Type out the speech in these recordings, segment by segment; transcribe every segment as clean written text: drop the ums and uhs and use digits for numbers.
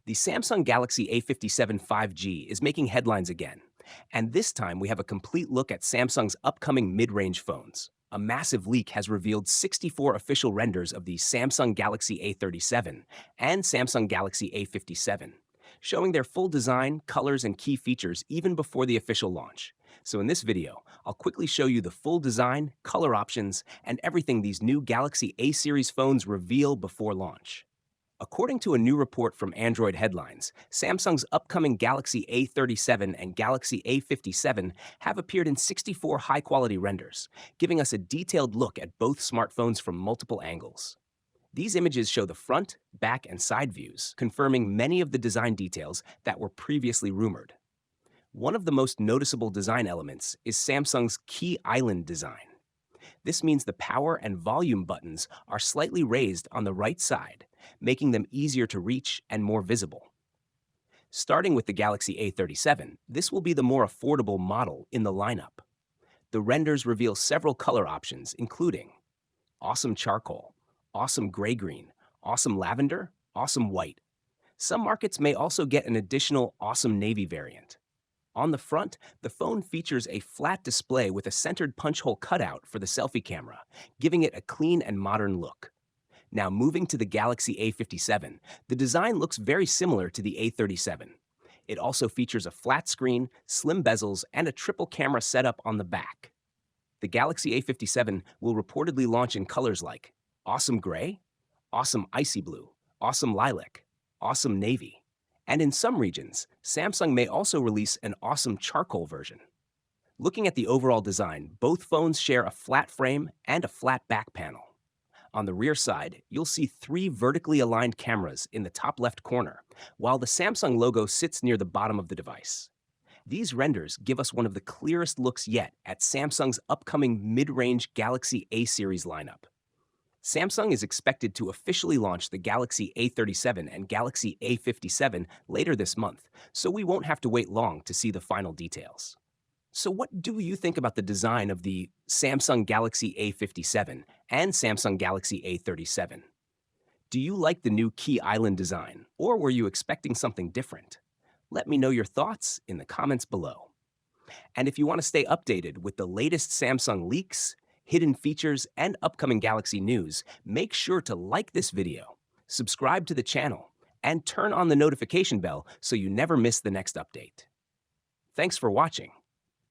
The Samsung Galaxy A57 5G is making headlines again. And this time we have a complete look at Samsung's upcoming mid-range phones. A massive leak has revealed 64 official renders of the Samsung Galaxy A37 and Samsung Galaxy A57, showing their full design, colors, and key features even before the official launch. So in this video, I'll quickly show you the full design, color options, and everything these new Galaxy A series phones reveal before launch. According to a new report from Android Headlines, Samsung's upcoming Galaxy A37 and Galaxy A57 have appeared in 64 high-quality renders, giving us a detailed look at both smartphones from multiple angles. These images show the front, back, and side views, confirming many of the design details that were previously rumored. One of the most noticeable design elements is Samsung's key island design. This means the power and volume buttons are slightly raised on the right side, making them easier to reach and more visible. Starting with the Galaxy A37, this will be the more affordable model in the lineup. The renders reveal several color options, including awesome charcoal, awesome gray-green, awesome lavender, awesome white. Some markets may also get an additional awesome navy variant. On the front, the phone features a flat display with a centered punch hole cutout for the selfie camera, giving it a clean and modern look. Now moving to the Galaxy A57, the design looks very similar to the A37. It also features a flat screen, slim bezels, and a triple camera setup on the back. The Galaxy A57 will reportedly launch in colors like awesome gray, awesome Icyblue, awesome lilac, awesome navy. And in some regions, Samsung may also release an awesome charcoal version. Looking at the overall design, both phones share a flat frame and a flat back panel. On the rear side, you'll see three vertically aligned cameras in the top left corner, while the Samsung logo sits near the bottom of the device. These renders give us one of the clearest looks yet at Samsung's upcoming mid-range Galaxy A series lineup. Samsung is expected to officially launch the Galaxy A37 and Galaxy A57 later this month, so we won't have to wait long to see the final details. So what do you think about the design of the Samsung Galaxy A57 and Samsung Galaxy A37? Do you like the new key island design, or were you expecting something different? Let me know your thoughts in the comments below. And if you want to stay updated with the latest Samsung leaks, hidden features, and upcoming Galaxy news, make sure to like this video, subscribe to the channel, and turn on the notification bell so you never miss the next update. Thanks for watching,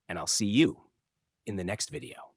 and I'll see you in the next video.